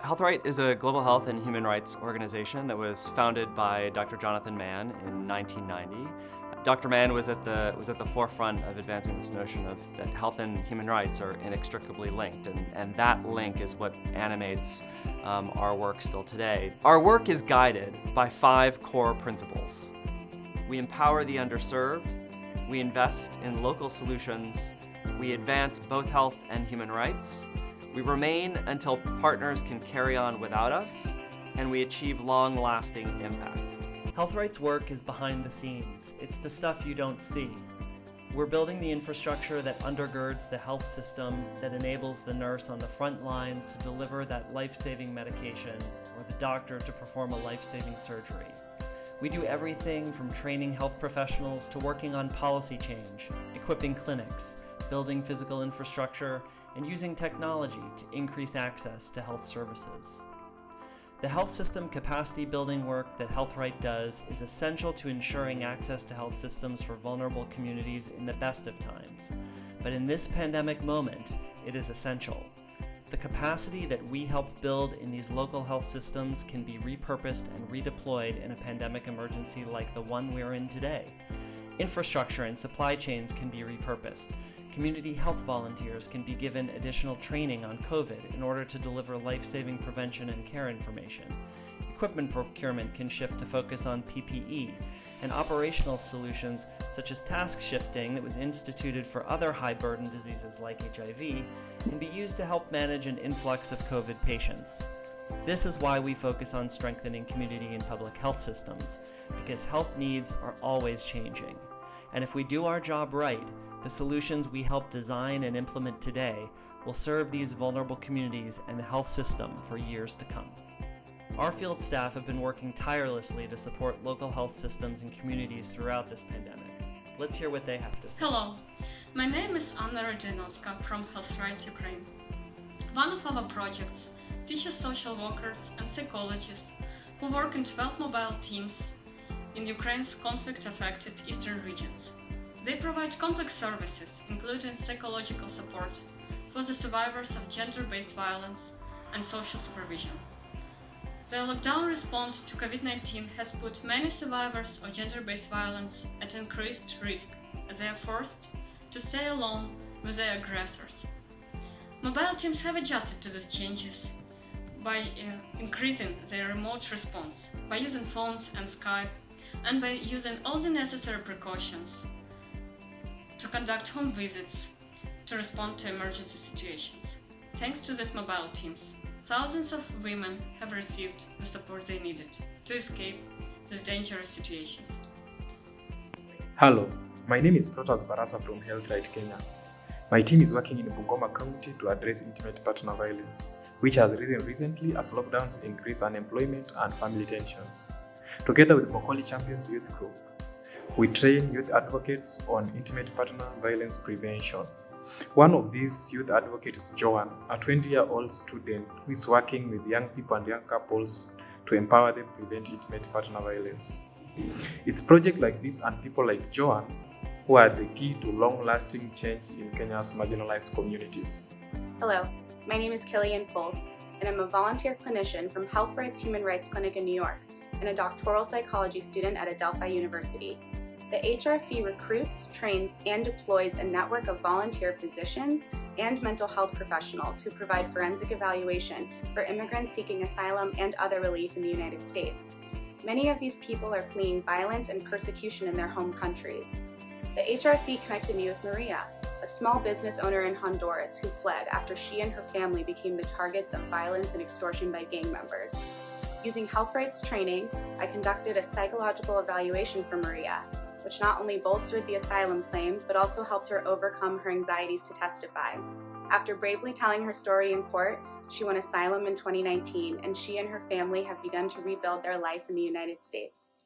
HealthRight is a global health and human rights organization that was founded by Dr. Jonathan Mann in 1990. Dr. Mann was at the forefront of advancing this notion of that health and human rights are inextricably linked, and that link is what animates our work still today. Our work is guided by 5 core principles. We empower the underserved, we invest in local solutions, we advance both health and human rights, we remain until partners can carry on without us, and we achieve long-lasting impact. HealthRight's work is behind the scenes. It's the stuff you don't see. We're building the infrastructure that undergirds the health system, that enables the nurse on the front lines to deliver that life-saving medication, or the doctor to perform a life-saving surgery. We do everything from training health professionals to working on policy change, equipping clinics, building physical infrastructure, and using technology to increase access to health services. The health system capacity building work that HealthRight does is essential to ensuring access to health systems for vulnerable communities in the best of times. But in this pandemic moment, it is essential. The capacity that we help build in these local health systems can be repurposed and redeployed in a pandemic emergency like the one we're in today. Infrastructure and supply chains can be repurposed. Community health volunteers can be given additional training on COVID in order to deliver life-saving prevention and care information. Equipment procurement can shift to focus on PPE, and operational solutions such as task shifting that was instituted for other high-burden diseases like HIV can be used to help manage an influx of COVID patients. This is why we focus on strengthening community and public health systems, because health needs are always changing. And if we do our job right, the solutions we help design and implement today will serve these vulnerable communities and the health system for years to come. Our field staff have been working tirelessly to support local health systems and communities throughout this pandemic. Let's hear what they have to say. Hello, my name is Anna Rodzinowska from HealthRight Ukraine. One of our projects teaches social workers and psychologists who work in 12 mobile teams in Ukraine's conflict-affected eastern regions. They provide complex services, including psychological support for the survivors of gender-based violence and social supervision. The lockdown response to COVID-19 has put many survivors of gender-based violence at increased risk as they are forced to stay alone with their aggressors. Mobile teams have adjusted to these changes by increasing their remote response, by using phones and Skype, and by using all the necessary precautions to conduct home visits to respond to emergency situations. Thanks to these mobile teams, thousands of women have received the support they needed to escape these dangerous situations. Hello, my name is Protas Barasa from HealthRight Kenya. My team is working in Bungoma County to address intimate partner violence, which has risen recently as lockdowns increase unemployment and family tensions. Together with Bokoli Champions Youth Group, we train youth advocates on intimate partner violence prevention. One of these youth advocates is Joan, a 20-year-old student who is working with young people and young couples to empower them to prevent intimate partner violence. It's projects like this and people like Joan who are the key to long-lasting change in Kenya's marginalized communities. Hello, my name is Killian Foles, and I'm a volunteer clinician from HealthRight's Human Rights Clinic in New York and a doctoral psychology student at Adelphi University. The HRC recruits, trains, and deploys a network of volunteer physicians and mental health professionals who provide forensic evaluation for immigrants seeking asylum and other relief in the United States. Many of these people are fleeing violence and persecution in their home countries. The HRC connected me with Maria, a small business owner in Honduras who fled after she and her family became the targets of violence and extortion by gang members. Using HealthRight's training, I conducted a psychological evaluation for Maria, which not only bolstered the asylum claim, but also helped her overcome her anxieties to testify. After bravely telling her story in court, she won asylum in 2019, and she and her family have begun to rebuild their life in the United States.